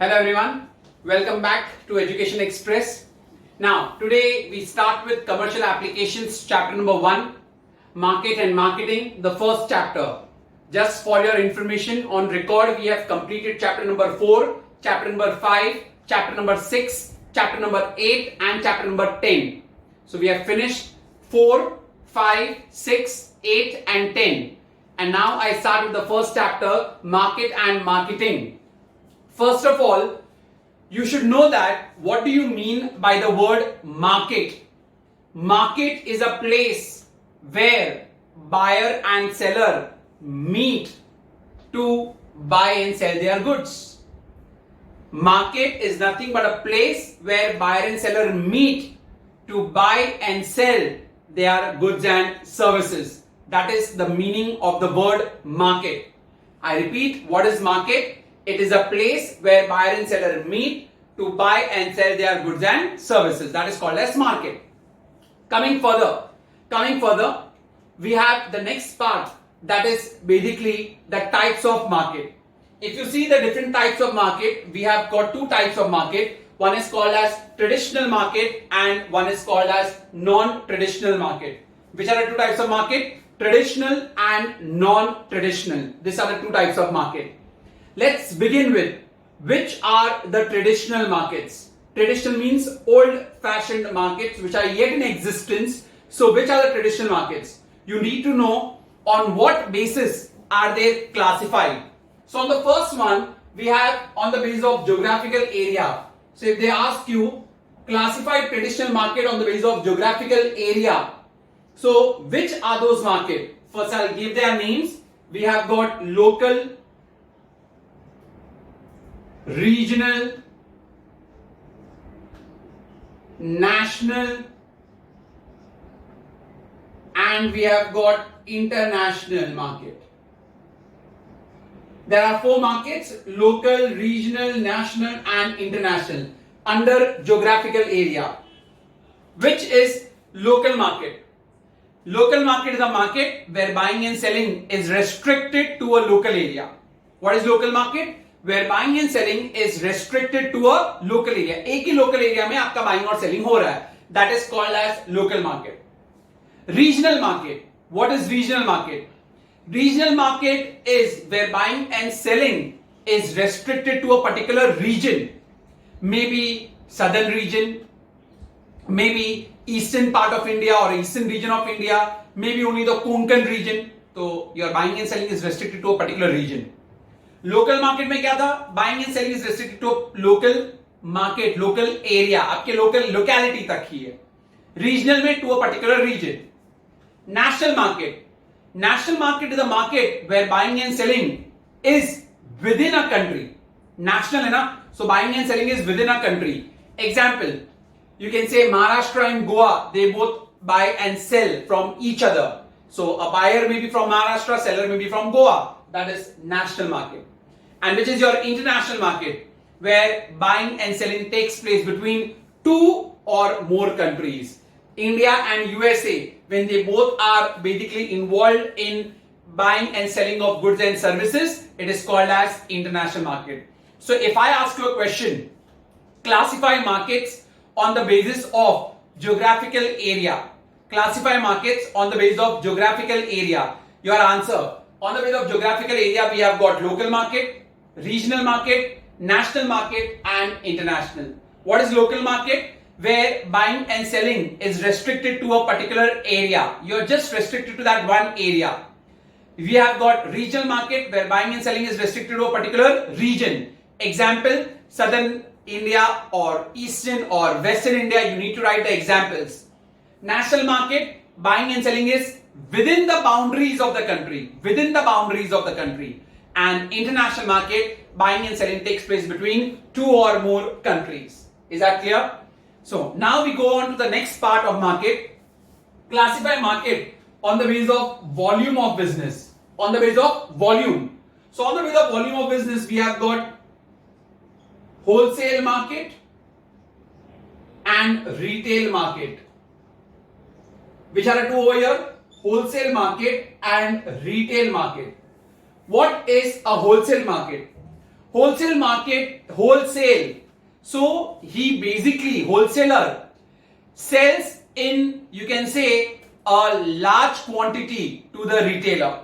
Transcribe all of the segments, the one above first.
Hello everyone, welcome back to Education Express. Now today we start with commercial applications chapter number 1, market and marketing, the first chapter. Just for your information, on record we have completed chapter number 4, chapter number 5, chapter number 6, chapter number 8 and chapter number 10. So we have finished 4, 5, 6, 8 and 10. And now I start with the first chapter, market and marketing. First of all, you should know that what do you mean by the word market? Market is a place where buyer and seller meet to buy and sell their goods. Market is nothing but a place where buyer and seller meet to buy and sell their goods and services. That is the meaning of the word market. I repeat, what is market? It is a place where buyer and seller meet to buy and sell their goods and services. That is called as market. Coming further, we have the next part, that is basically the types of market. If you see the different types of market, we have got two types of market. One is called as traditional market and one is called as non-traditional market. Which are the two types of market? Traditional and non-traditional. These are the two types of market. Let's begin with which are the traditional markets. Traditional means old-fashioned markets which are yet in existence. So which are the traditional markets? You need to know on what basis are they classified. So on the first one, we have on the basis of geographical area. So if they ask you, classify traditional market on the basis of geographical area. So which are those markets? First I'll give their names. We have got local, regional, national, and we have got international market. There are four markets: local, regional, national and international under geographical area. Which is local market? Local market is a market where buying and selling is restricted to a local area. What is local market? Where buying and selling is restricted to a local area. एक ही local area में आपका buying और selling हो रहा है. That is called as local market. Regional market. What is regional market? Regional market is where buying and selling is restricted to a particular region. Maybe southern region, maybe eastern part of India or eastern region of India, maybe only the Konkan region. So your buying and selling is restricted to a particular region. Local market में क्या था? Buying and selling is restricted to local market, local area, आपके local locality तक ही है. Regional में to a particular region. National market. National market is a market where buying and selling is within a country. National है ना, so buying and selling is within a country. Example, you can say Maharashtra and Goa, they both buy and sell from each other. So a buyer may be from Maharashtra, seller may be from Goa. That is national market. And which is your international market, where buying and selling takes place between two or more countries. India and USA, when they both are basically involved in buying and selling of goods and services, it is called as international market. So if I ask you a question, classify markets on the basis of geographical area. Classify markets on the basis of geographical area. Your answer, on the basis of geographical area, we have got local market, regional market, national market and international. What is local market? Where buying and selling is restricted to a particular area. You're just restricted to that one area. We have got regional market where buying and selling is restricted to a particular region. Example, southern India or eastern or western India, you need to write the examples. National market, buying and selling is within the boundaries of the country, within the boundaries of the country. And international market, buying and selling takes place between two or more countries. Is that clear? So now we go on to the next part of market. Classify market on the basis of volume of business. On the basis of volume. So on the basis of volume of business, we have got wholesale market and retail market. Which are the two over here? Wholesale market and retail market. What is a wholesale market? Wholesale market, wholesale. So he basically, wholesaler, sells in, you can say, a large quantity to the retailer.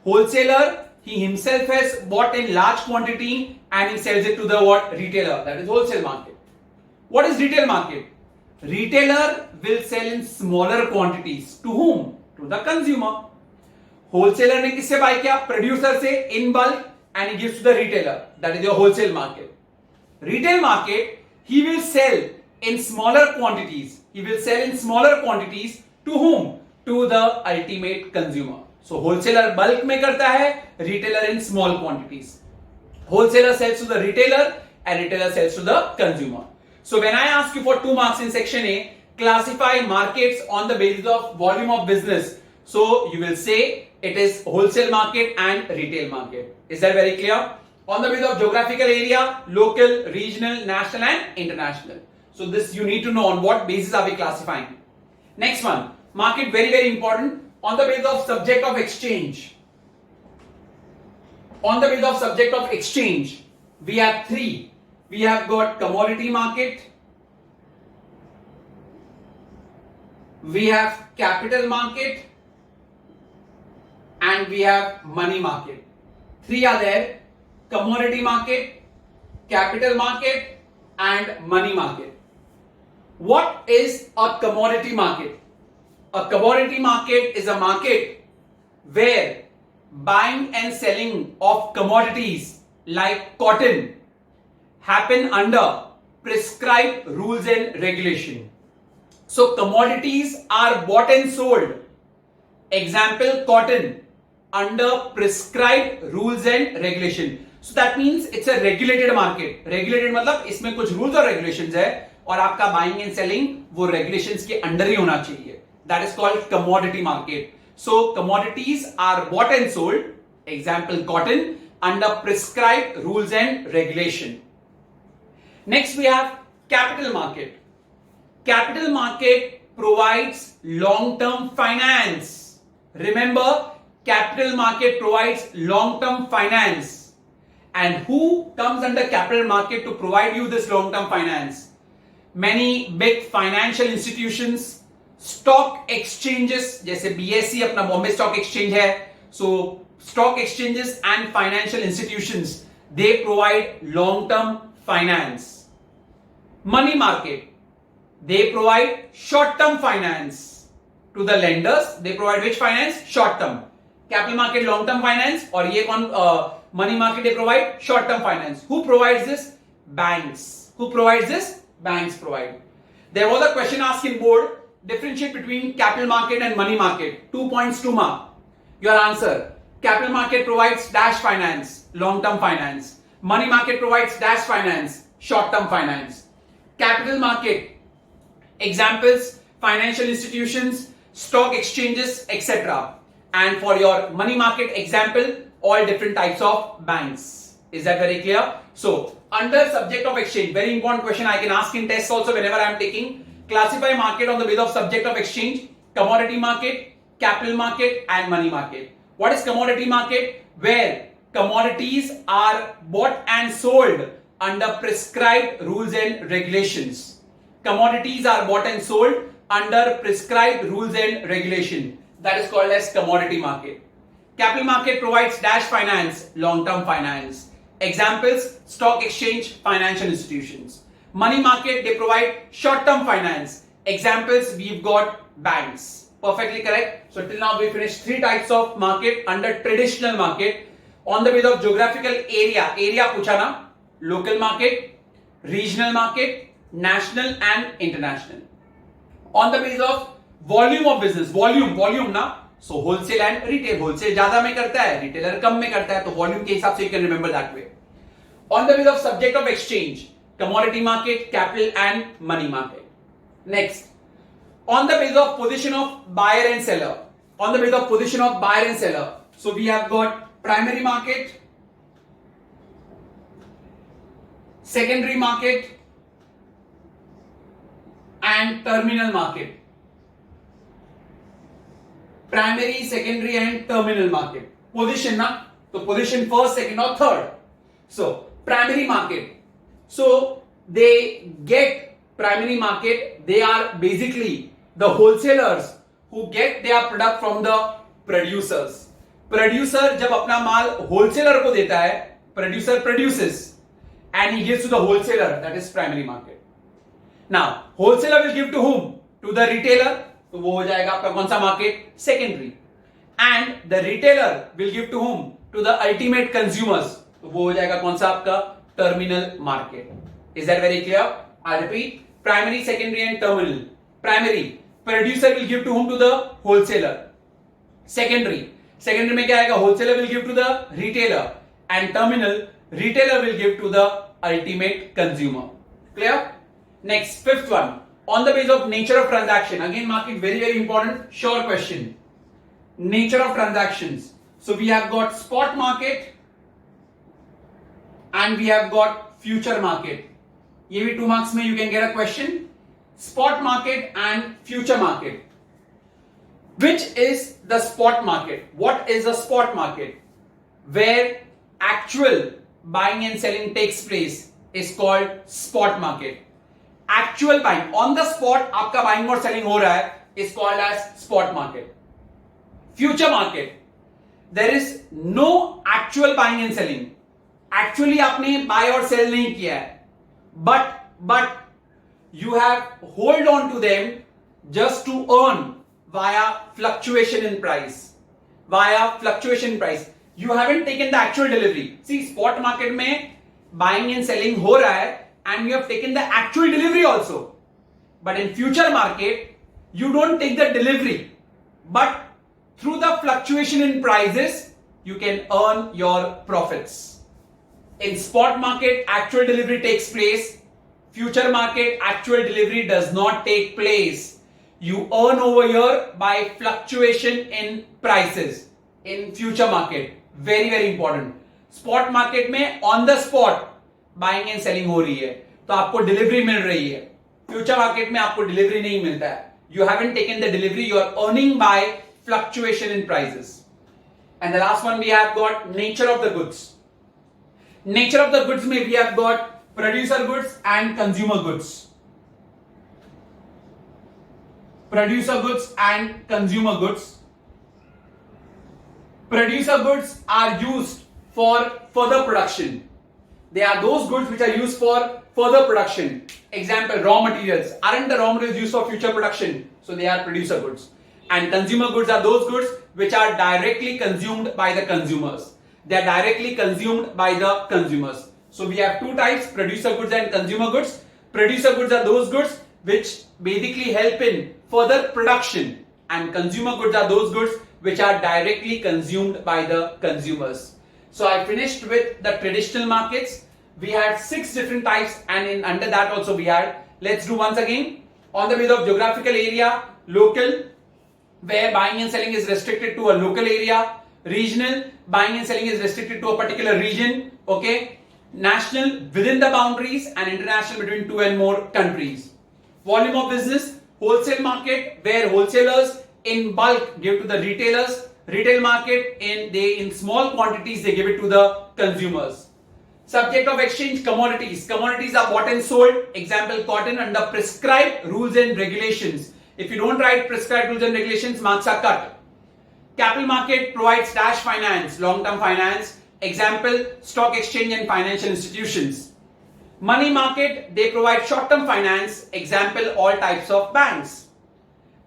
Wholesaler, he himself has bought in large quantity and he sells it to the what? Retailer. That is wholesale market. What is retail market? Retailer will sell in smaller quantities. To whom? To the consumer. Wholesaler ने किससे buy किया? Producer से in bulk and he gives to the retailer. That is your wholesale market. Retail market, he will sell in smaller quantities. He will sell in smaller quantities to whom? To the ultimate consumer. So wholesaler bulk में करता है, retailer in small quantities. Wholesaler sells to the retailer and retailer sells to the consumer. So when I ask you for 2 marks in section A, classify markets on the basis of volume of business. So you will say it is wholesale market and retail market. Is that very clear? On the basis of geographical area, local, regional, national and international. So this you need to know on what basis are we classifying. Next one, market, very very important. On the basis of subject of exchange. On the basis of subject of exchange, we have 3. We have got commodity market, we have capital market and we have money market. 3 are there: commodity market, capital market and money market. What is a commodity market? A commodity market is a market where buying and selling of commodities like cotton happen under prescribed rules and regulation. So commodities are bought and sold. Example, cotton, under prescribed rules and regulation. So that means it's a regulated market. Regulated मतलब इसमें कुछ rules और regulations है और आपका buying and selling वो regulations के under ही होना चाहिए. That is called commodity market. So commodities are bought and sold. Example, cotton, under prescribed rules and regulation. Next we have capital market. Capital market provides long-term finance. Remember, capital market provides long-term finance. And who comes under capital market to provide you this long-term finance? Many big financial institutions, stock exchanges, जैसे BSE अपना Bombay Stock Exchange है. So stock exchanges and financial institutions, they provide long-term finance. Money market, they provide short-term finance to the lenders. They provide which finance? Short-term. Capital market long-term finance और ये कौन money market they provide short-term finance. Who provides this? Banks. Who provides this? Banks provide. There was a question asked in board. Differentiate between capital market and money market. 2 points, 2 mark. Your answer: capital market provides dash finance, long-term finance. Money market provides dash finance, short-term finance. Capital market, examples, financial institutions, stock exchanges, etc. And for your money market example, all different types of banks. Is that very clear? So, under subject of exchange, very important question I can ask in tests also whenever I am taking. Classify market on the basis of subject of exchange: commodity market, capital market and money market. What is commodity market? Where commodities are bought and sold under prescribed rules and regulations. Commodities are bought and sold under prescribed rules and regulation. That is called as commodity market. Capital market provides dash finance, long-term finance. Examples, stock exchange, financial institutions. Money market, they provide short-term finance. Examples, we've got banks. Perfectly correct. So till now we finished 3 types of market under traditional market. On the basis of geographical area, area पूछा ना, local market, regional market, national and international. On the basis of volume of business, volume ना, so wholesale and retail. Wholesale ज्यादा में करता है, retailer कम में करता है, तो volume के हिसाब से you can remember that way. On the basis of subject of exchange, commodity market, capital and money market. Next, on the basis of position of buyer and seller. On the basis of position of buyer and seller. So we have got primary market, secondary market and terminal market. Primary, secondary and terminal market. Position na? So position first, second or third. So primary market. So they get primary market. They are basically the wholesalers who get their product from the producers. Producer जब अपना माल wholesaler को देता है, producer produces and he gives to the wholesaler, that is primary market. Now wholesaler will give to whom? To the retailer. तो वो हो जाएगा आपका कौन सा मार्केट? Secondary. And the retailer will give to whom? To the ultimate consumers. तो वो हो जाएगा कौन सा आपका? Terminal market. Is that very clear? I repeat, primary, secondary and terminal. Primary, producer will give to whom? To the wholesaler. Secondary, secondary में क्या आएगा? Wholesaler will give to the retailer. And terminal, retailer will give to the ultimate consumer. Clear? Next, fifth one. On the basis of nature of transaction. Again, market very, very important. Sure question. Nature of transactions. So we have got spot market and we have got future market. ये भी 2 marks में you can get a question. Spot market and future market. Which is the spot market? What is a spot market? Where actual buying and selling takes place is called spot market. Actual buying on the spot आपका buying और selling हो रहा है is called as spot market. Future market, there is no actual buying and selling. Actually आपने buy और sell नहीं किया है, but you have hold on to them just to earn via fluctuation in price. Via fluctuation in price. You haven't taken the actual delivery. See, spot market में buying and selling हो रहा है and you have taken the actual delivery also. But in future market, you don't take the delivery. But through the fluctuation in prices, you can earn your profits. In spot market, actual delivery takes place. Future market, actual delivery does not take place. You earn over here by fluctuation in prices. In future market. Very very important. Spot market में on the spot buying and selling हो रही है तो आपको delivery मिल रही है. Future market में आपको डिलीवरी नहीं मिलता है. You haven't taken the delivery, you are earning by fluctuation in prices. And the last one we have got nature of the goods. Nature of the goods में we have got producer goods and consumer goods. Producer goods and consumer goods. Producer goods are used for further production. They are those goods which are used for further production. Example, raw materials. Aren't the raw materials used for future production? So they are producer goods. And consumer goods are those goods which are directly consumed by the consumers. They are directly consumed by the consumers. So we have 2 types, producer goods and consumer goods. Producer goods are those goods which basically help in further production. And consumer goods are those goods which are directly consumed by the consumers. So I finished with the traditional markets. We had 6 different types and under that also we had, let's do once again. On the basis of geographical area, local, where buying and selling is restricted to a local area. Regional, buying and selling is restricted to a particular region. Okay. National, within the boundaries, and international, between 2 and more countries. Volume of business, wholesale market, where wholesalers in bulk give to the retailers. Retail market in small quantities they give it to the consumers. Subject of exchange, commodities. Commodities are bought and sold. Example, cotton under prescribed rules and regulations. If you don't write prescribed rules and regulations, marks are cut. Capital market provides dash finance, long-term finance. Example, stock exchange and financial institutions. Money market, they provide short-term finance. Example, all types of banks.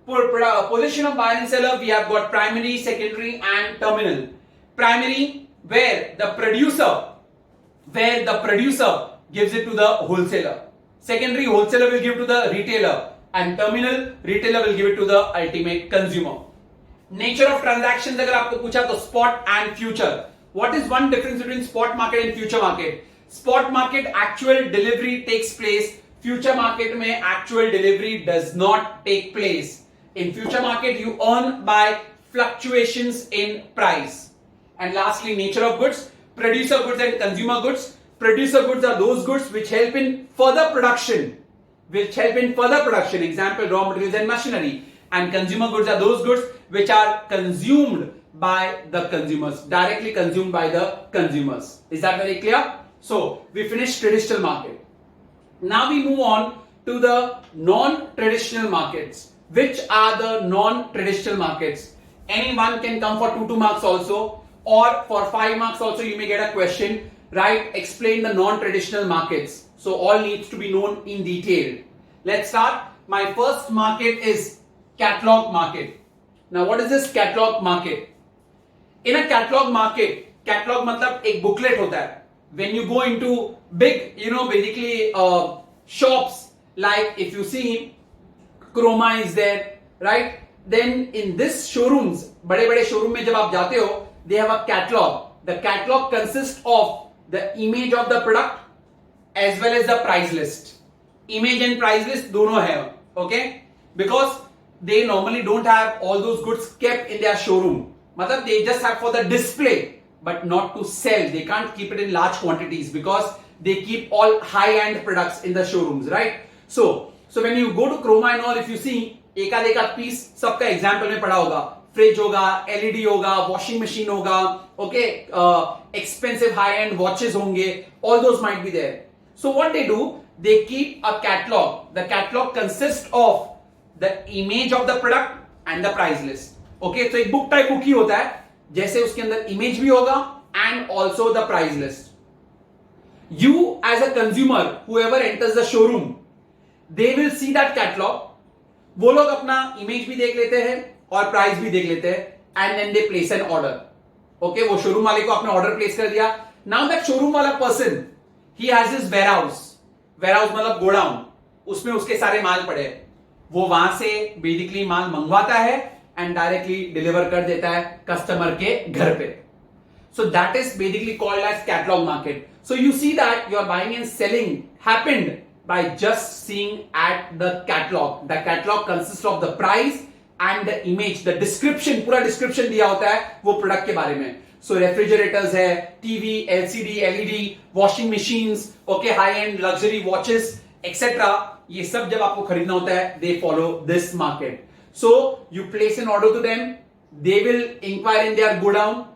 For position of buyer and seller, we have got primary, secondary and terminal. Primary, where the producer gives it to the wholesaler. Secondary, wholesaler will give to the retailer. And terminal, retailer will give it to the ultimate consumer. Nature of transactions, अगर आपको पूछा तो spot and future. What is one difference between spot market and future market? Spot market, actual delivery takes place. Future market में actual delivery does not take place. In future market, you earn by fluctuations in price. And lastly, nature of goods, producer goods and consumer goods. Producer goods are those goods which help in further production. Example, raw materials and machinery. And consumer goods are those goods which are consumed by the consumers, directly consumed by the consumers. Is that very clear? So we finished traditional market. Now we move on to the non-traditional markets. Which are the non-traditional markets? Anyone can come for 2 marks also, or for 5 marks also you may get a question, right? Explain the non-traditional markets. So all needs to be known in detail. Let's start. My first market is catalog market. Now what is this catalog market? In a catalog market, catalog मतलब एक booklet होता है. When you go into big, basically shops, like if you see Chroma is there, right? Then in this showrooms, बड़े-बड़े showroom में जब आप जाते हो, they have a catalog. The catalog consists of the image of the product as well as the price list. Image and price list दोनों है, okay? Because they normally don't have all those goods kept in their showroom. मतलब they just have for the display, but not to sell. They can't keep it in large quantities because they keep all high-end products in the showrooms, right? So when you go to Chroma and all, if you see, एक piece सबका example में पढ़ा होगा. Fridge होगा, LED होगा, washing machine होगा, okay, expensive high-end watches होंगे, all those might be there. So what they do, they keep a catalog. The catalog consists of the image of the product and the price list. Okay, so एक book type book ही होता है, जैसे उसके अंदर image भी होगा and also the price list. You as a consumer, whoever enters the showroom, they will see that catalog. वो लोग अपना image भी देख लेते हैं और price भी देख लेते हैं, and then they place an order. Okay, वो showroom वाले को आपने order place कर दिया. Now that showroom वाला person, he has his warehouse. Warehouse मतलब godown. उसमें उसके सारे माल पड़े हैं. वो वहां से basically माल मंगवाता है and directly deliver कर देता है customer के घर पे. So that is basically called as catalog market. So you see that your buying and selling happened by just seeing at the catalog. The catalog consists of the price and the image, the description, पूरा description दिया होता है वो product के बारे में. So refrigerators है, TV, LCD, LED, washing machines, okay, high-end luxury watches, etc. ये सब जब आपको खरीदना होता है, they follow this market. So you place an order to them, they will inquire in their godown,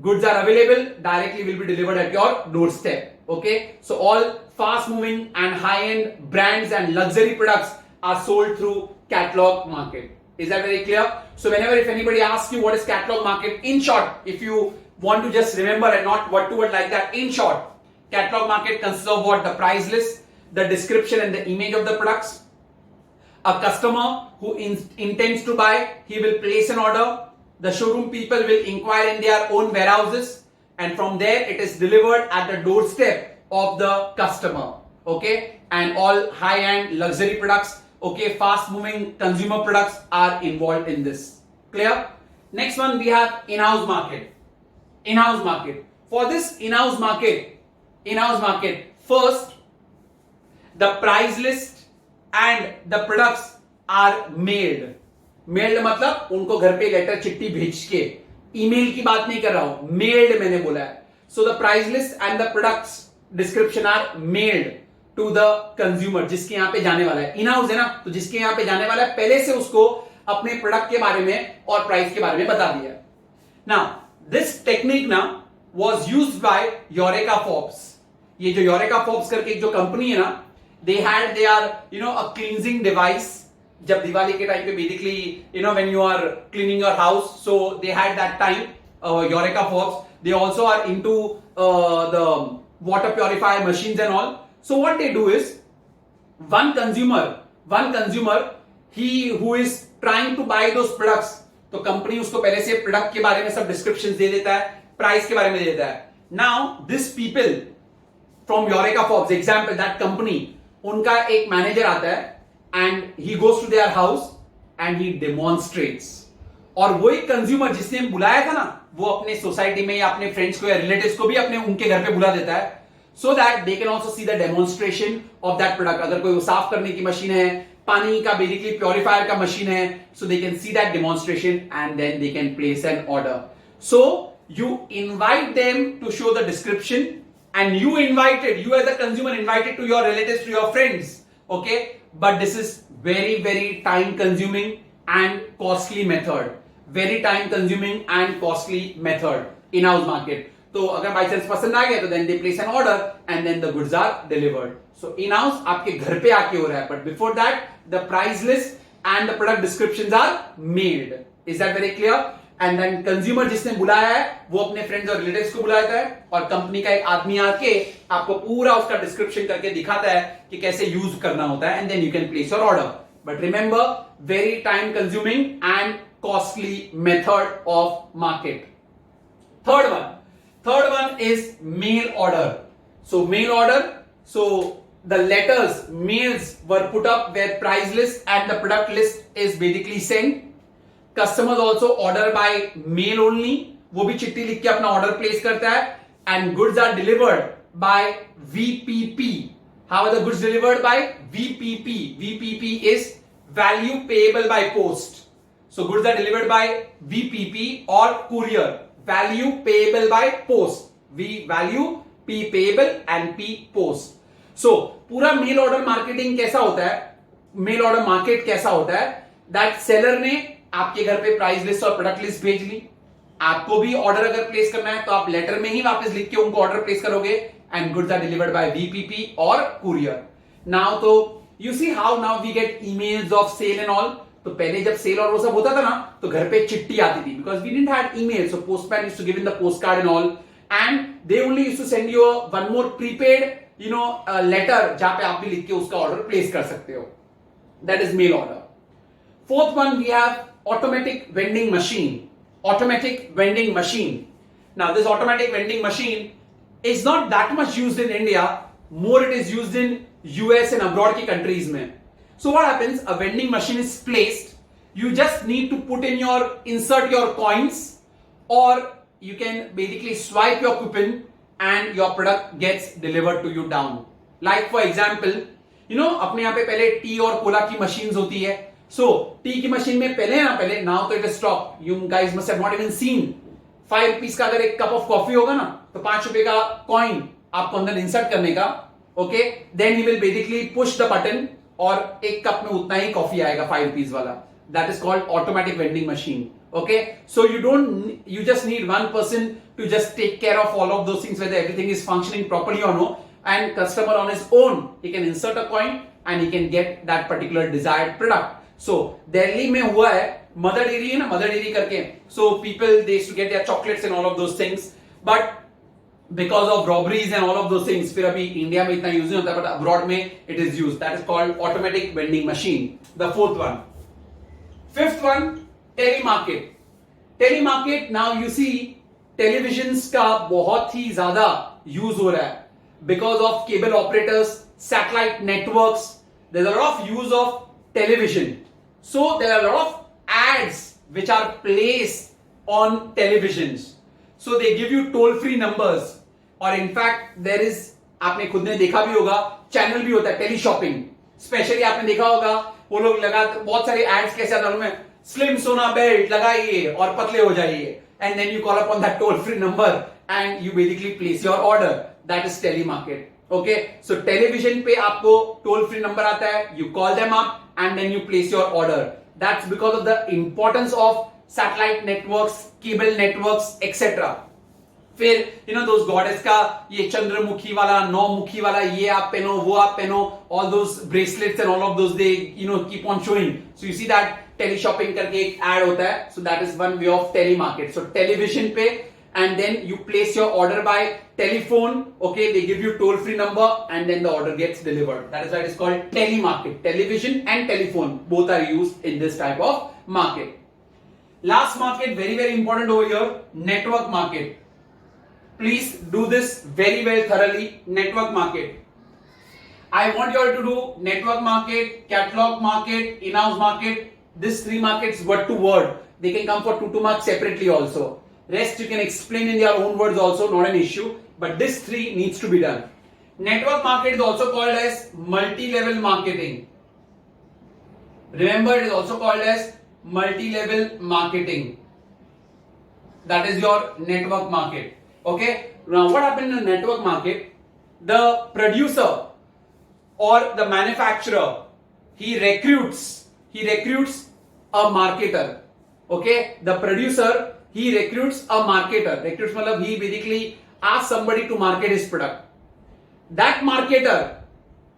goods are available, directly will be delivered at your doorstep. Okay, so all fast moving and high-end brands and luxury products are sold through catalog market. Is that very clear? So whenever if anybody asks you what is catalog market, in short, if you want to just remember and not word to word like that, in short, catalog market consists of what? The price list, the description and the image of the products. A customer who intends to buy, he will place an order. The showroom people will inquire in their own warehouses, and from there it is delivered at the doorstep of the customer. Okay, and all high-end luxury products, okay, fast-moving consumer products are involved in this. Clear? Next one we have in-house market. In-house market. For this in-house market, first the price list and the products are mailed. Meld मतलब उनको घर पे letter चिट्ठी भेज के, email की बात नहीं कर रहा हूं, मेल्ड मैंने बोला है. So the price list and the products description are mailed to the consumer, जिसके यहां पे जाने वाला है. इन हाउस है ना, तो जिसके यहां पे जाने वाला है पहले से उसको अपने प्रोडक्ट के बारे में और प्राइस के बारे में बता दिया. नाउ दिस टेक्निक ना was used by eureka Forbes. ये जो यूरेका फोर्ब्स करके एक जो कंपनी है ना, they had there a cleansing device. जब दिवाली के टाइम पे basically when you are cleaning your house, so they had that time Eureka Forbes. They also are into the water purifier machines and all. So what they do is, one consumer he who is trying to buy those products, तो company उसको पहले से product के बारे में सब descriptions दे देता है, प्राइस के बारे में दे देता है. Now this people from eureka Forbes example, that company, उनका एक मैनेजर आता है and he goes to their house and he demonstrates. और वो एक कंज्यूमर जिसने बुलाया था ना, वो अपने सोसाइटी में या अपने फ्रेंड्स को या रिलेटिव्स को भी अपने उनके घर पे बुला देता है, so that they can also see the demonstration of that product. अगर कोई साफ करने की मशीन है, पानी का बेसिकली प्योरीफायर का मशीन है, so they can see that demonstration and then they can place an order. So you invite them to show the description, and you as a consumer invited to your relatives, to your friends. Okay, but this is very very time consuming and costly method. Very time consuming and costly method. In-house market. तो अगर by chance पसंद आ गया तो then they place an order and then the goods are delivered. So in house आपके घर पे आके हो रहा है, but before that the price list and the product descriptions are made. Is that very clear? And then consumer जिसने बुलाया है वो अपने फ्रेंड्स और रिलेटिव्स को बुलाता है और कंपनी का एक आदमी आके आपको पूरा उसका डिस्क्रिप्शन करके दिखाता है कि कैसे यूज करना होता है, and then you can place your order. But remember, very time consuming and costly method of market. Third one is mail order. So mail order, so the letters, mails were put up where price list and the product list is basically sent. Customers also order by mail only. वो भी चिट्ठी लिख के अपना order place करता है, and goods are delivered by VPP. How are the goods delivered by VPP? VPP is value payable by post. So goods are delivered by VPP or courier. Value payable by post. V value, P payable and P post. So पूरा mail order marketing कैसा होता है, mail order market कैसा होता है, that seller ने आपके घर पे प्राइस लिस्ट और प्रोडक्ट लिस्ट भेज ली. आपको भी ऑर्डर अगर प्लेस करना है तो आप लेटर में ही वापस लिख के उनको ऑर्डर प्लेस करोगे, and goods are delivered by VPP और कुरियर. नाउ तो you see how now we get emails of sale and all. तो पहले जब सेल और वो सब होता था ना तो घर पे चिट्ठी आती थी, because we didn't have email, so postman used to give in the post card and all, and they only used to send you one more prepaid letter जहां पे आप भी लिख के उसका ऑर्डर प्लेस कर सकते हो. That is mail order. Fourth one we have automatic vending machine. Automatic vending machine. Now this automatic vending machine is not that much used in India, more it is used in US and abroad की countries में. So what happens? A vending machine is placed. You just need to insert your coins, or you can basically swipe your coupon and your product gets delivered to you down. Like for example, अपने यहाँ पे पहले T और Cola की machines होती है. So T की machine में पहले now तो it is stopped. You guys must have not even seen. 5 rupees का अगर एक कप ऑफ कॉफी होगा ना तो 5 रुपए का कॉइन आपको अंदर इंसर्ट करने का. Okay, then he will basically push the button और एक कप में उतना ही कॉफी आएगा 5 रुपीज वाला. That is called automatic vending machine. Okay, so you just need one person to just take care of all of those things, whether everything is functioning properly और no, and customer on his own he can insert a coin and he can get that particular desired product. So Delhi में हुआ है, mother dairy है ना, Mother Dairy करके, so people they used to get their chocolates and all of those things, but because of robberies and all of those things फिर अभी India में इतना यूज नहीं होता, बट अब्रॉड में it is use. That is called automatic vending machine. The fourth one. Fifth one, telemarket. Telemarket, now you see televisions का बहुत ही ज्यादा यूज हो रहा है because of cable operators, satellite networks. There are of use of television, so there are lot of ads which are placed on televisions. So they give you toll free numbers, और in fact there is, आपने खुद ने देखा भी होगा, channel भी होता है टेली शॉपिंग. स्पेशली आपने देखा होगा वो लोग लगा बहुत सारे एड्स कैसे आते हैं, स्लिम सोना बेल्ट लगाइए और पतले हो जाइए, and then you call upon that toll free number and you basically place your order. That is telemarket. Okay, so television पे आपको टोल फ्री नंबर आता है, you call them up and then you place your order. That's because of the importance of satellite networks, cable networks etcetera. फिर those goddess का ये चंद्रमुखी वाला, नौमुखी वाला, ये आप पहनो, वो आप पहनो, all those bracelets and all of those they keep on showing. So you see that tele shopping करके एक एड होता है. So that is one way of telemarket. So television पे, and then you place your order by telephone. Okay, they give you toll free number and then the order gets delivered. That is why it is called telemarket. Television and telephone both are used in this type of market. Last market, very very important over here, network market. Please do this very thoroughly. Network market. I want you all to do network market, catalog market, in-house market. These 3 markets word to word. They can come for 2 to mark separately also. Rest you can explain in your own words also, not an issue. But this 3 needs to be done. Network market is also called as multi-level marketing. Remember, it is also called as multi-level marketing. That is your network market. Okay. Now, what happened in the network market? The producer or the manufacturer, he recruits a marketer. Okay. The producer, he recruits a marketer. Recruits मतलब he basically asks somebody to market his product. That marketer,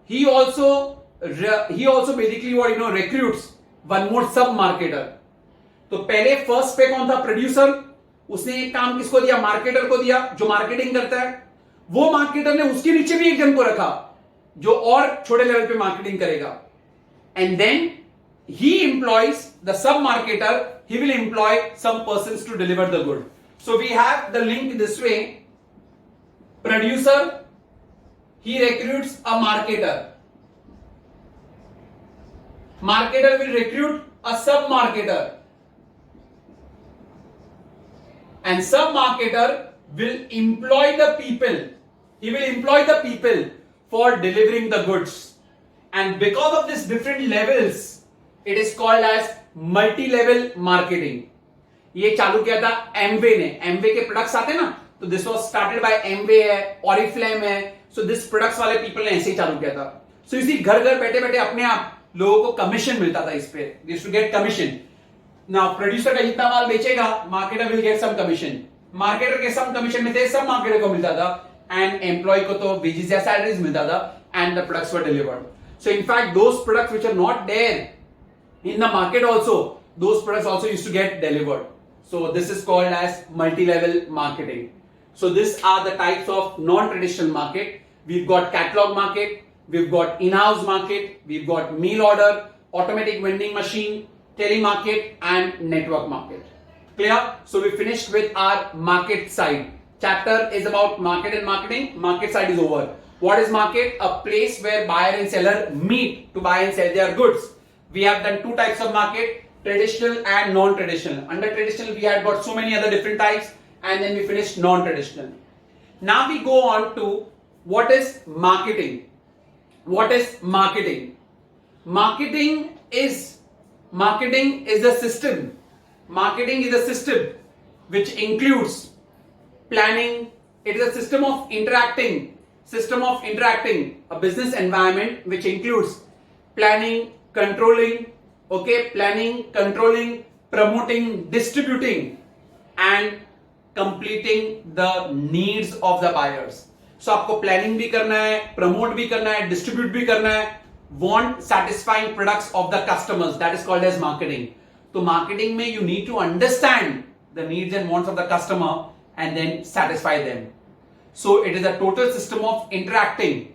he also basically recruits one more sub marketer. तो पहले first पे कौन था? Producer. उसने एक काम किसको दिया? मार्केटर को दिया, जो मार्केटिंग करता है. वो मार्केटर ने उसके नीचे भी एक जन को रखा जो और छोटे लेवल पे मार्केटिंग करेगा. And then he employs the sub marketer. He will employ some persons to deliver the good. So we have the link this way. Producer, he recruits a marketer. Marketer will recruit a sub marketer, and sub marketer will employ the people. He will employ the people for delivering the goods. And because of these different levels, it is called as multi-level marketing. ये चालू किया था Amway ने. Amway के products आते हैं ना, तो this was started by Amway है, ऑरिफ्लेम है. सो दिस प्रोडक्ट्स वाले पीपल ने ऐसे ही चालू किया था. सो इसी घर घर बैठे बैठे अपने आप लोगों को कमीशन मिलता था इस पे. This to get commission. Now producer का जितना माल बेचेगा, marketer will get some commission. Marketer के सम कमीशन में थे, सब मार्केटर को मिलता था, एंड एम्प्लॉय को तो वेजेस या सैलरीज मिलता था, and the products were delivered. So in fact those products which are not there in the market also, those products also used to get delivered. So this is called as multi-level marketing. So these are the types of non-traditional market. We've got catalog market, we've got in-house market, we've got meal order, automatic vending machine, telemarket, and network market. Clear? So we finished with our market side. Chapter is about market and marketing. Market side is over. What is market? A place where buyer and seller meet to buy and sell their goods. We have done two types of market, traditional and non-traditional. Under traditional, we had got so many other different types, and then we finished non-traditional. Now we go on to what is marketing. What is marketing? Marketing is a system. Marketing is a system which includes planning. It is a system of interacting. A business environment which includes planning, controlling, promoting, distributing, and completing the needs of the buyers. So आपको planning भी करना है, promote भी करना है, distribute भी करना है, want satisfying products of the customers. That is called as marketing. तो marketing में you need to understand the needs and wants of the customer and then satisfy them. So it is a total system of interacting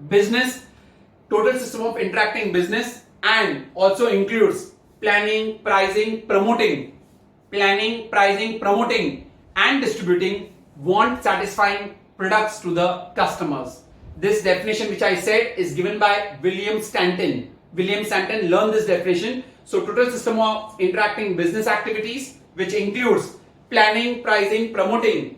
business. Total system of interacting business, and also includes planning, pricing, promoting, and distributing want satisfying products to the customers. This definition which I said is given by William Stanton. Learn this definition. So total system of interacting business activities which includes planning, pricing, promoting,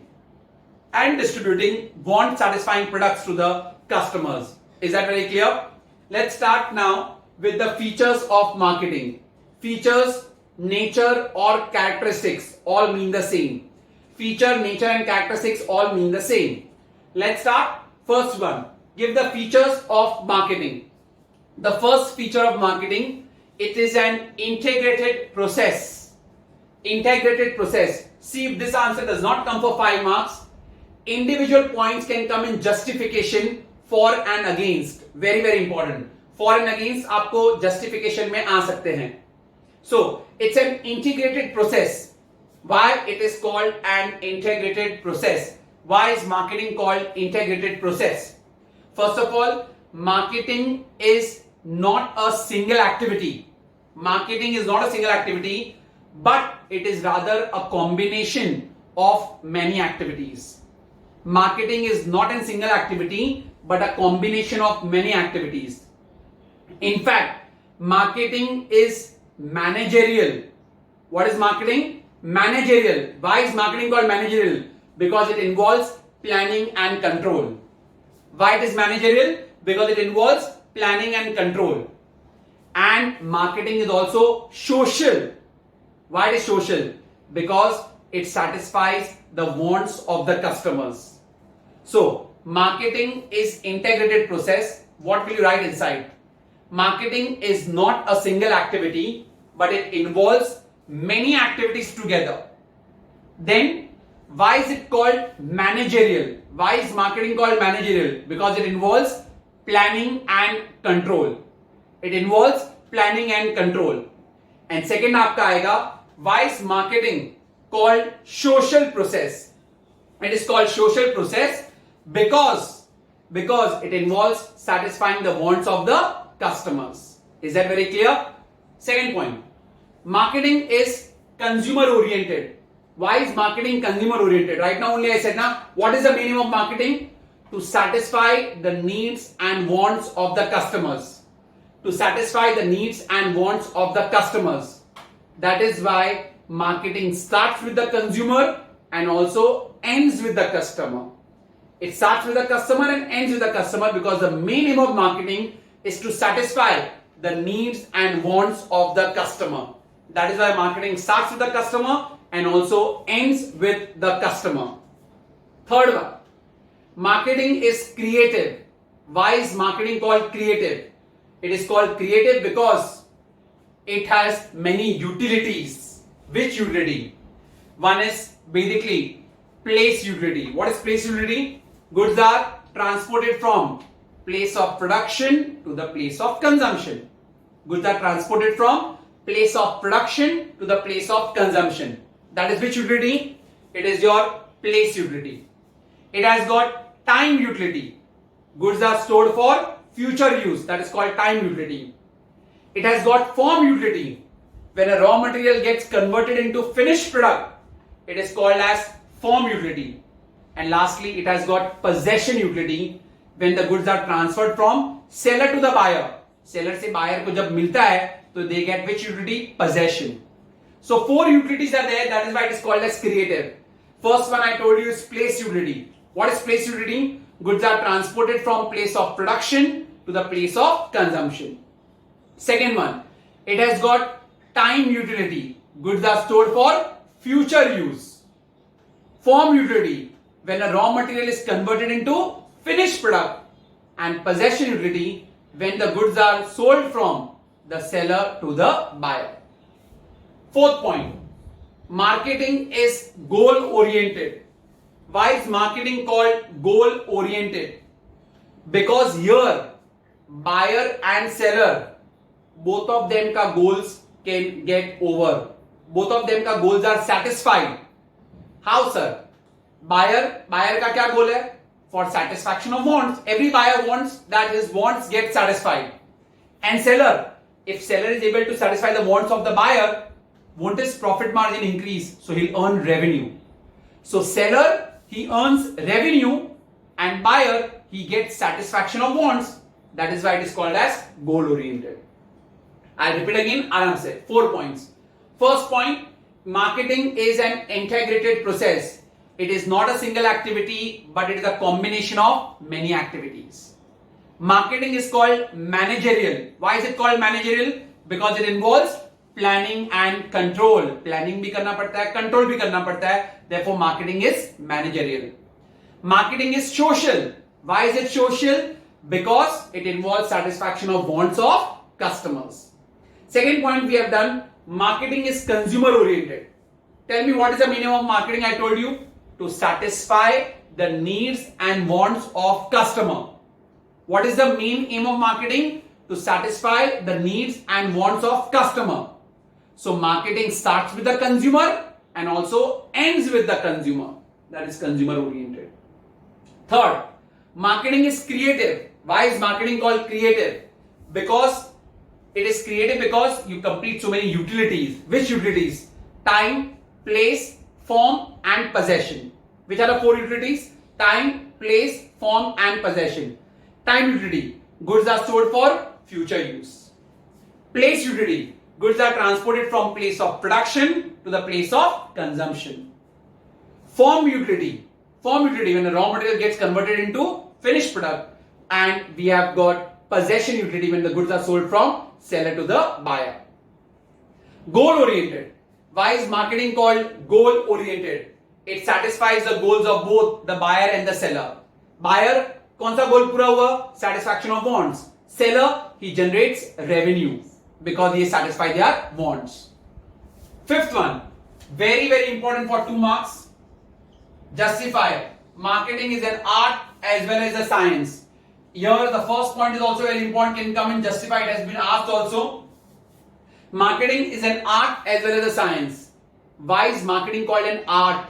and distributing want satisfying products to the customers. Is that very clear? Let's start now with the features of marketing. Features, nature, or characteristics all mean the same. Feature, nature, and characteristics all mean the same. Let's start. First one, give the features of marketing. The first feature of marketing, it is an integrated process. See, if this answer does not come for 5 marks, individual points can come in justification, for and against. Very very important. For and against आपको justification में आ सकते हैं. So it's an integrated process. Why it is called an integrated process? Why is marketing called integrated process? First of all, marketing is not a single activity. But it is rather a combination of many activities. Marketing is not a single activity, but a combination of many activities. In fact, marketing is managerial. What is marketing? Managerial. Why is marketing called managerial? Because it involves planning and control. Why it is managerial? Because it involves planning and control. And marketing is also social. Why it is social? Because it satisfies the wants of the customers. So marketing is integrated process. What will you write inside? Marketing is not a single activity, but it involves many activities together. Then Why is it called managerial? Why is marketing called managerial? Because it involves planning and control. It involves planning and control. And second आपका आएगा, why is marketing called social process? It is called social process because it involves satisfying the wants of the customers. Is that very clear? Second point, marketing is consumer oriented. Why is marketing consumer oriented? Right now only I said now, what is the meaning of marketing? To satisfy the needs and wants of the customers. To satisfy the needs and wants of the customers. That is why marketing starts with the consumer and also ends with the customer. It starts with the customer and ends with the customer because the main aim of marketing is to satisfy the needs and wants of the customer. That is why marketing starts with the customer and also ends with the customer. Third one, marketing is creative. Why is marketing called creative? It is called creative because it has many utilities. Which utility? One is basically place utility. What is place utility? Goods are transported from place of production to the place of consumption. Goods are transported from place of production to the place of consumption. That is which utility? It is your place utility. It has got time utility. Goods are stored for future use. That is called time utility. It has got form utility. When a raw material gets converted into finished product, it is called as form utility. And lastly, it has got possession utility. When the goods are transferred from seller to the buyer. Seller से buyer को जब मिलता है तो they get which utility? Possession. So 4 utilities are there. That is why it is called as creative. First one I told you is place utility. What is place utility? Goods are transported from place of production to the place of consumption. Second one, it has got time utility. Goods are stored for future use. Form utility, when a raw material is converted into finished product. And possession utility, when the goods are sold from the seller to the buyer. Fourth point, marketing is goal oriented. Why is marketing called goal oriented? Because here buyer and seller, both of them ka goals can get over. Both of them ka goals are satisfied. How sir? Buyer का क्या goal है? For satisfaction of wants. Every buyer wants that his wants get satisfied. And seller, if seller is able to satisfy the wants of the buyer, won't his profit margin increase? So he'll earn revenue. So seller, he earns revenue, and buyer, he gets satisfaction of wants. That is why it is called as goal oriented. I repeat again, आराम से 4 points. First point, marketing is an integrated process. It is not a single activity, but it is a combination of many activities. Marketing is called managerial. Why is it called managerial? Because it involves planning and control. Planning भी करना पड़ता है, control भी करना पड़ता है. Therefore, marketing is managerial. Marketing is social. Why is it social? Because it involves satisfaction of wants of customers. Second point we have done, marketing is consumer oriented. Tell me what is the meaning of marketing? I told you, to satisfy the needs and wants of customer. What is the main aim of marketing? To satisfy the needs and wants of customer. So marketing starts with the consumer and also ends with the consumer. That is consumer oriented. Third, marketing is creative. Why is marketing called creative? Because it is creative because you complete so many utilities. Which utilities? Time, place, form and possession. Which are the 4 utilities? Time, place, form and possession. Time utility, goods are stored for future use. Place utility, goods are transported from place of production to the place of consumption. Form utility, when the raw material gets converted into finished product. And we have got possession utility when the goods are sold from seller to the buyer. Goal oriented. Why is marketing called goal oriented? It satisfies the goals of both the buyer and the seller. Buyer, कौन सा goal पूरा हुआ? Satisfaction of wants. Seller, he generates revenue because he satisfies their wants. Fifth one, very important for 2 marks. Justify. Marketing is an art as well as a science. Here the first point is also very important, can come in justify, it has been asked also. Marketing is an art as well as a science. Why is marketing called an art?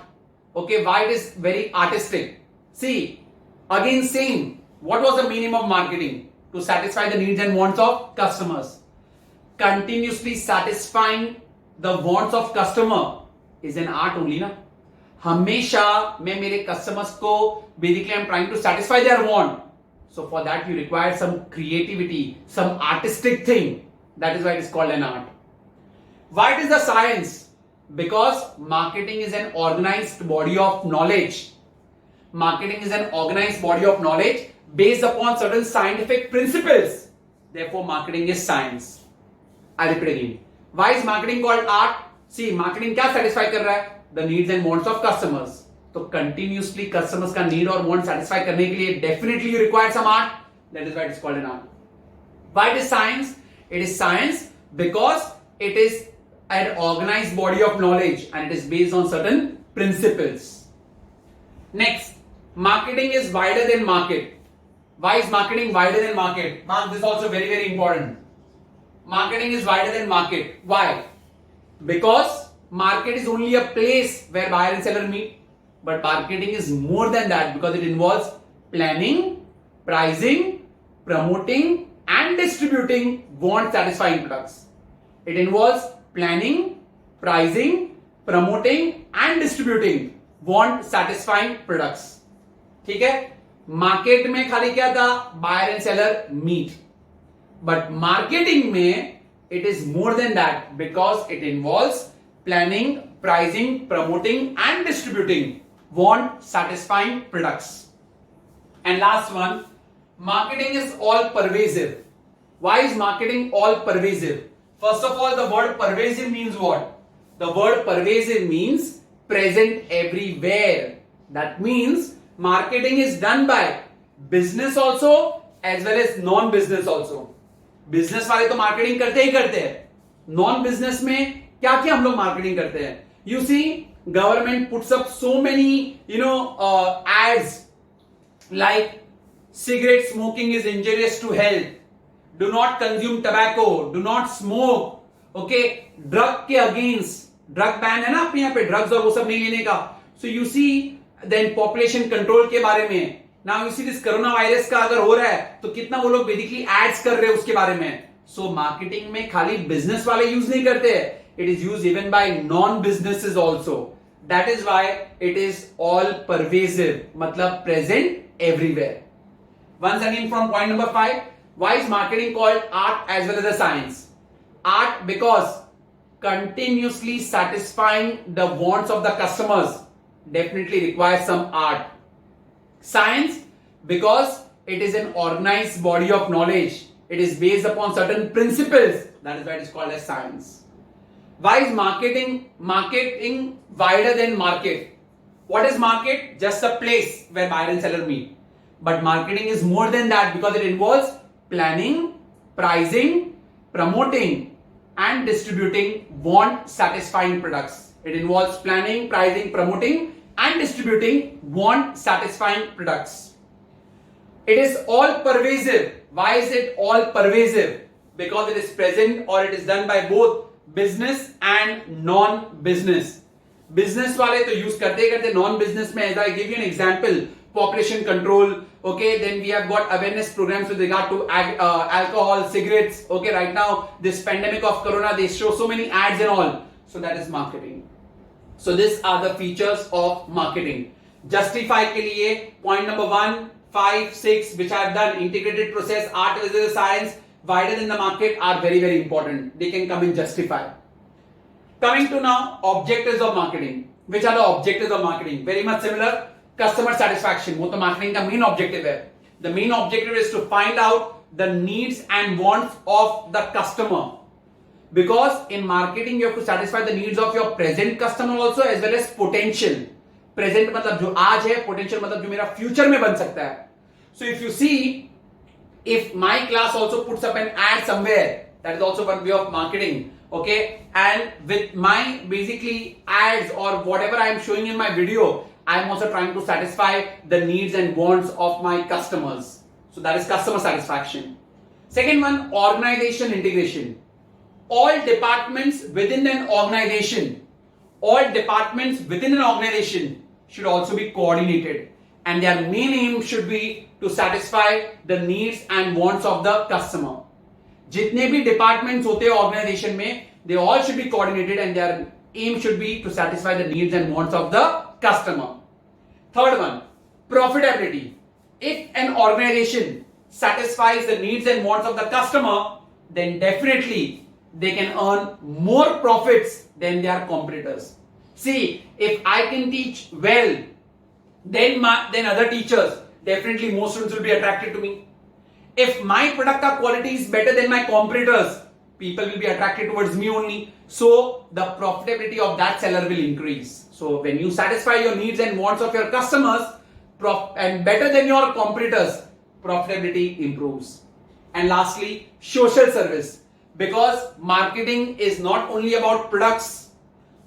Okay, why it is very artistic? See, again same, what was the meaning of marketing? To satisfy the needs and wants of customers. Continuously satisfying the wants of customer is an art only ना. हमेशा मैं मेरे customers को basically I'm trying to satisfy their want. So for that you require some creativity, some artistic thing. That is why it is called an art. Why it is a science? Because marketing is an organized body of knowledge. Marketing is an organized body of knowledge based upon certain scientific principles. Therefore, marketing is science. I repeat again. Why is marketing called art? See, marketing क्या satisfy कर रहा है? The needs and wants of customers. तो continuously customers का need और want satisfy करने के लिए definitely you require some art. That is why it is called an art. Why it is science? It is science because it is an organized body of knowledge and it is based on certain principles. Next, marketing is wider than market. Why is marketing wider than market? Mark this also very, very important. Marketing is wider than market. Why? Because market is only a place where buyer and seller meet. But marketing is more than that because it involves planning, pricing, promoting and distributing want satisfying products. It involves planning, pricing, promoting and distributing want satisfying products. ठीक है? Market में खाली क्या था? Buyer and seller meet. But marketing में it is more than that because it involves planning, pricing, promoting and distributing want satisfying products. And last one, marketing is all pervasive. Why is marketing all pervasive? First of all, the word pervasive means what? The word pervasive means present everywhere. That means marketing is done by business also as well as non-business also. Business वाले तो marketing करते ही करते हैं. Non-business में क्या क्या हम लोग marketing करते हैं? You see, government puts up so many ads like cigarette smoking is injurious to health, do not consume tobacco, do not smoke, okay, drug के against, drug ban है ना अपने यहाँ पे, drugs और वो सब नहीं लेने का. So you see then population control के बारे में. Now you see this corona virus का अगर हो रहा है तो कितना वो लोग basically ads कर रहे हैं उसके बारे में. So marketing में खाली business वाले use नहीं करते हैं. It is used even by non-businesses also. That is why it is all pervasive, मतलब present everywhere. Once again from point number 5, why is marketing called art as well as a science? Art because continuously satisfying the wants of the customers definitely requires some art. Science because it is an organized body of knowledge. It is based upon certain principles. That is why it is called as science. Why is marketing wider than market? What is market? Just a place where buyer and seller meet. But marketing is more than that because it involves planning, pricing, promoting and distributing want satisfying products. It involves planning, pricing, promoting and distributing want satisfying products. It is all pervasive. Why is it all pervasive? Because it is present or it is done by both business and non-business. Business वाले तो use करते करते, non-business में as I give you an example, population control, okay, then we have got awareness programs with regard to alcohol, cigarettes, okay, right now this pandemic of corona they show so many ads and all, so that is marketing. So these are the features of marketing. Justify के लिए point number 1, 5, 6 which I have done, integrated process, art as a science, wider than the market are very, very important. They can come in justify. Coming to now objectives of marketing. Which are the objectives of marketing? Very much similar. Customer satisfaction. वो तो marketing का main objective है. The main objective is to find out the needs and wants of the customer. Because in marketing you have to satisfy the needs of your present customer also as well as potential. Present मतलब जो आज है, potential मतलब जो मेरा future में बन सकता है. So if you see, if my class also puts up an ad somewhere, that is also one way of marketing, okay, and with my basically ads or whatever I am showing in my video, I am also trying to satisfy the needs and wants of my customers. So that is customer satisfaction. Second one, organization integration. All departments within an organization should also be coordinated, and their main aim should be to satisfy the needs and wants of the customer. जितने भी departments होते हैं organization में, they all should be coordinated and their aim should be to satisfy the needs and wants of the customer. Third one, profitability. If an organization satisfies the needs and wants of the customer, then definitely they can earn more profits than their competitors. See, if I can teach well, then other teachers, definitely more students will be attracted to me. If my product quality is better than my competitors, people will be attracted towards me only. So the profitability of that seller will increase. So when you satisfy your needs and wants of your customers and better than your competitors, profitability improves. And lastly, social service. Because marketing is not only about products,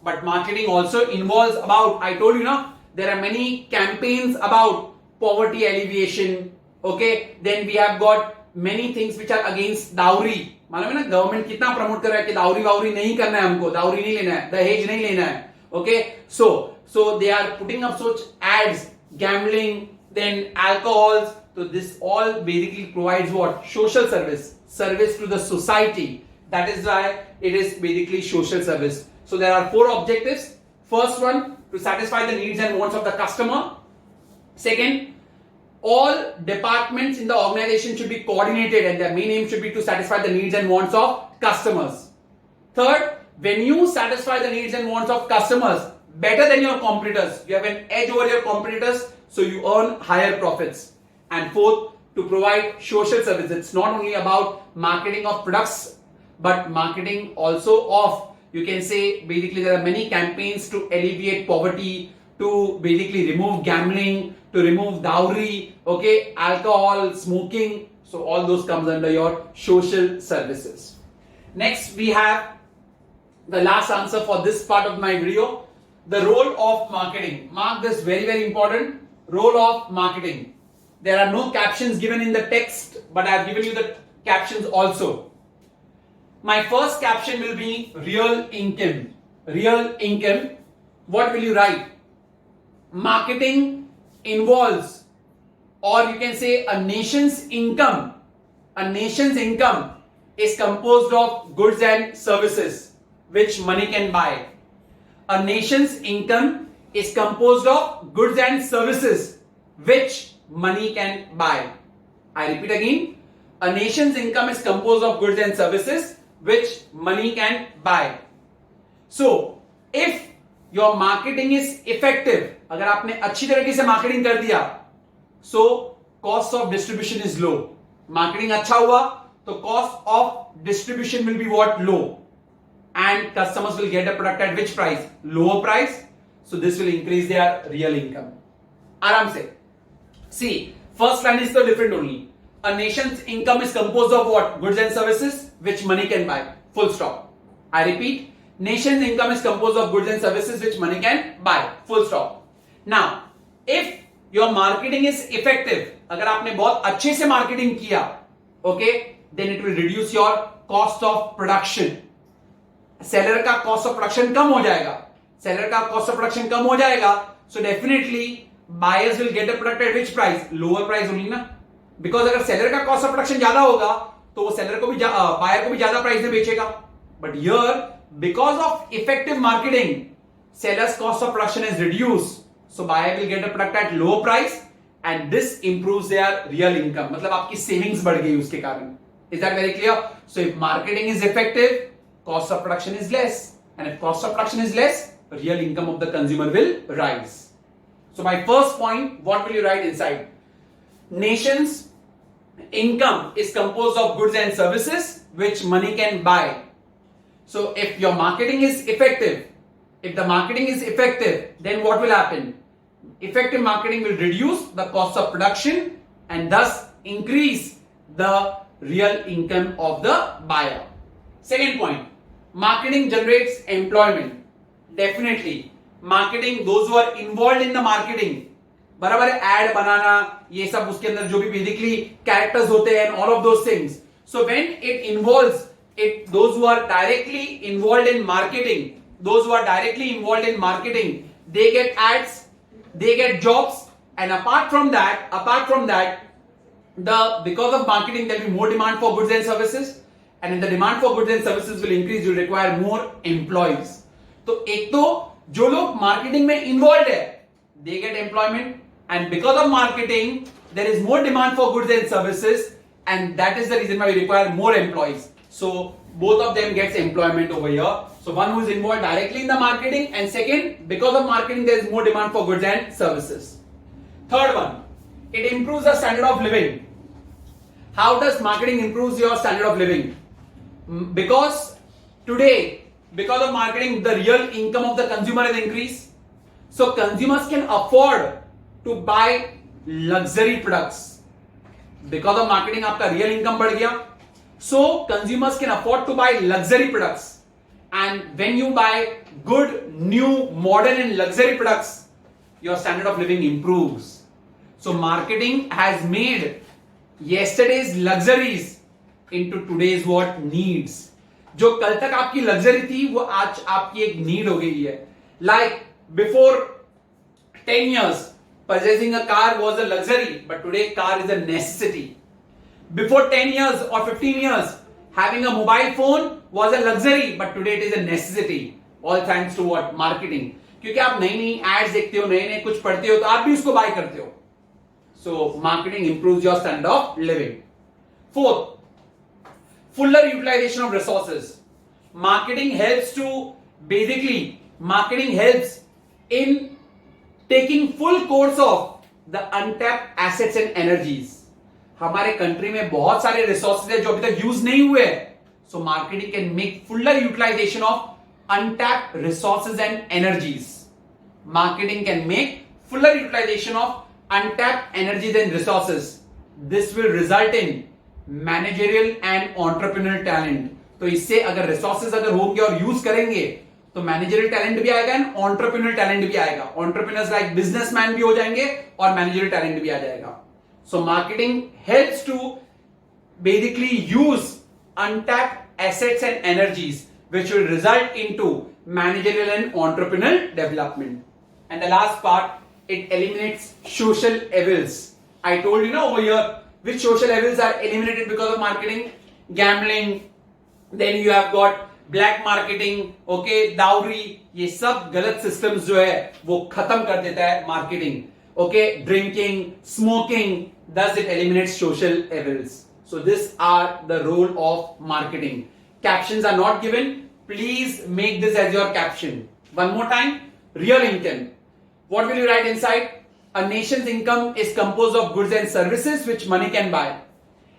but marketing also involves about, I told you now, there are many campaigns about poverty alleviation. Okay, then we have got many things which are against dowry. मालूम है ना government कितना promote कर रहा है कि दावरी वावरी नहीं करना है, हमको दावरी नहीं लेना है, दहेज नहीं लेना है. Okay, so they are putting up such ads, gambling, then alcohols. So this all basically provides what? Social service to the society. That is why it is basically social service. So there are 4 objectives. First one, to satisfy the needs and wants of the customer. Second, all departments in the organization should be coordinated and their main aim should be to satisfy the needs and wants of customers. Third, when you satisfy the needs and wants of customers better than your competitors, you have an edge over your competitors, so you earn higher profits. And fourth, to provide social service. It's not only about marketing of products, but marketing also of, you can say, basically there are many campaigns to alleviate poverty, to basically remove gambling, to remove dowry, okay, alcohol, smoking. So all those comes under your social services. Next, we have the last answer for this part of my video, the role of marketing. Mark this, very, very important. Role of marketing. There are no captions given in the text, but I have given you the captions also. My first caption will be real income. Real income. What will you write? Marketing involves, or you can say a nation's income. A nation's income is composed of goods and services which money can buy. A nation's income is composed of goods and services which money can buy. I repeat again. A nation's income is composed of goods and services which money can buy. So, if your marketing is effective, अगर आपने अच्छी तरीके से marketing कर दिया, so cost of distribution is low. Marketing अच्छा हुआ, तो cost of distribution will be what? Low. And customers will get a product at which price? Lower price. So this will increase their real income. आराम से. See, first line is the different only. A nation's income is composed of what? Goods and services which money can buy. Full stop. I repeat, nation's income is composed of goods and services which money can buy. Full stop. Now, if your marketing is effective, अगर आपने बहुत अच्छे से marketing किया, okay, then it will reduce your cost of production. Seller का cost of production कम हो जाएगा. Seller का cost of production कम हो जाएगा. So definitely buyers will get the product at which price? Lower price only ना. Because अगर seller का cost of production ज्यादा होगा, तो वो seller को भी buyer को भी ज्यादा price में बेचेगा. But here, because of effective marketing, seller's cost of production is reduced. So buyer will get the product at lower price, and this improves their real income. मतलब आपकी savings बढ़ गई उसके कारण. Is that very clear? So if marketing is effective, cost of production is less, and if cost of production is less, real income of the consumer will rise. So my first point, what will you write inside? Nation's income is composed of goods and services which money can buy. So if your marketing is effective, then what will happen? Effective marketing will reduce the cost of production and thus increase the real income of the buyer. Second point, marketing generates employment. Definitely, marketing, those who are involved in the marketing, बराबर है, add बनाना, ये सब उसके अंदर जो भी basically characters होते हैं, all of those things. So when it involves it, those who are directly involved in marketing, they get ads, they get jobs, and apart from that, because of marketing there will be more demand for goods and services, and if the demand for goods and services will increase, you require more employees. तो एक तो जो लोग marketing में involve है, they get employment, and because of marketing there is more demand for goods and services, and that is the reason why we require more employees. So both of them gets employment over here. So one who is involved directly in the marketing, and second, because of marketing there is more demand for goods and services. Third one, it improves the standard of living. How does marketing improves your standard of living? Because today, because of marketing, the real income of the consumer is increased. So consumers can afford to buy luxury products. Because of marketing, आपका real income बढ़ गया. So consumers can afford to buy luxury products. And when you buy good, new, modern and luxury products, your standard of living improves. So marketing has made yesterday's luxuries into today's what needs. जो कल तक आपकी luxury थी वो आज आपकी एक need हो गई है. Like before 10 years, possessing a car was a luxury, but today car is a necessity. Before 10 years or 15 years, having a mobile phone was a luxury, but today it is a necessity. All thanks to what? Marketing. क्योंकि आप नई नई ads देखते हो, नए नए कुछ पढ़ते हो, तो आप भी उसको बाय करते हो. So marketing improves your standard of living. Fourth, fuller utilization of resources. Marketing helps in taking full course of the untapped assets and energies. हमारे कंट्री में बहुत सारे रिसोर्सेज है जो अभी तक यूज नहीं हुए. So marketing can make fuller utilization of untapped resources and energies. Marketing can make fuller utilization of untapped energies and resources. This will result in managerial and entrepreneurial talent. तो इससे अगर resources अगर होंगे और use करेंगे तो managerial talent भी आएगा एंड एंटरप्रेन्योर टैलेंट भी आएगा. एंटरप्रेन्योर्स लाइक बिजनेसमैन भी हो जाएंगे और मैनेजरियल टैलेंट भी आ जाएगा. So marketing helps to basically use untapped assets and energies which will result into managerial and entrepreneurial development. And the last part, it eliminates social evils. I told you now over here which social evils are eliminated because of marketing. Gambling, then you have got black marketing, okay, dowry, ये सब गलत systems जो है वो खत्म कर देता है marketing. Okay, drinking, smoking, thus it eliminates social evils. So these are the role of marketing. Captions are not given. Please make this as your caption. One more time, real income. What will you write inside? A nation's income is composed of goods and services which money can buy.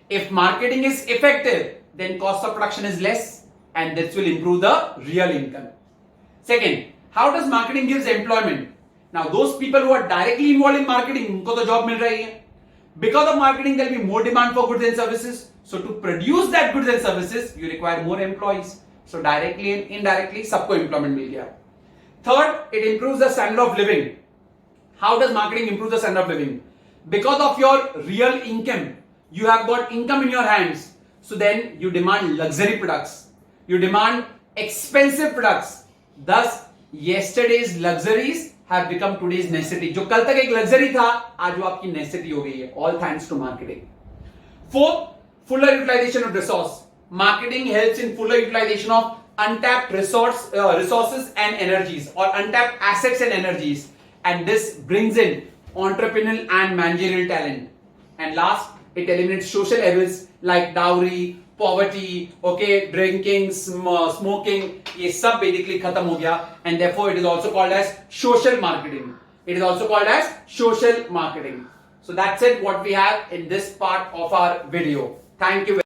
If marketing is effective, then cost of production is less and this will improve the real income. Second, how does marketing gives employment? Now those people who are directly involved in marketing, उनको तो job मिल रही है. Because of marketing, there will be more demand for goods and services. So to produce that goods and services, you require more employees. So directly and indirectly, सबको employment मिल गया. Third, it improves the standard of living. How does marketing improve the standard of living? Because of your real income, you have got income in your hands. So then you demand luxury products. You demand expensive products. Thus, yesterday's luxuries have become today's necessity. जो कल तक एक luxury था, आज वो आपकी necessity हो गई है. All thanks to marketing. Fourth, fuller utilization of resource. Marketing helps in fuller utilization of untapped resources and energies, or untapped assets and energies, and this brings in entrepreneurial and managerial talent. And last, it eliminates social evils like dowry, poverty, okay, drinking, smoking. ये सब basically खत्म हो गया, and therefore it is also called as social marketing. It is also called as social marketing. So that's it what we have in this part of our video. Thank you.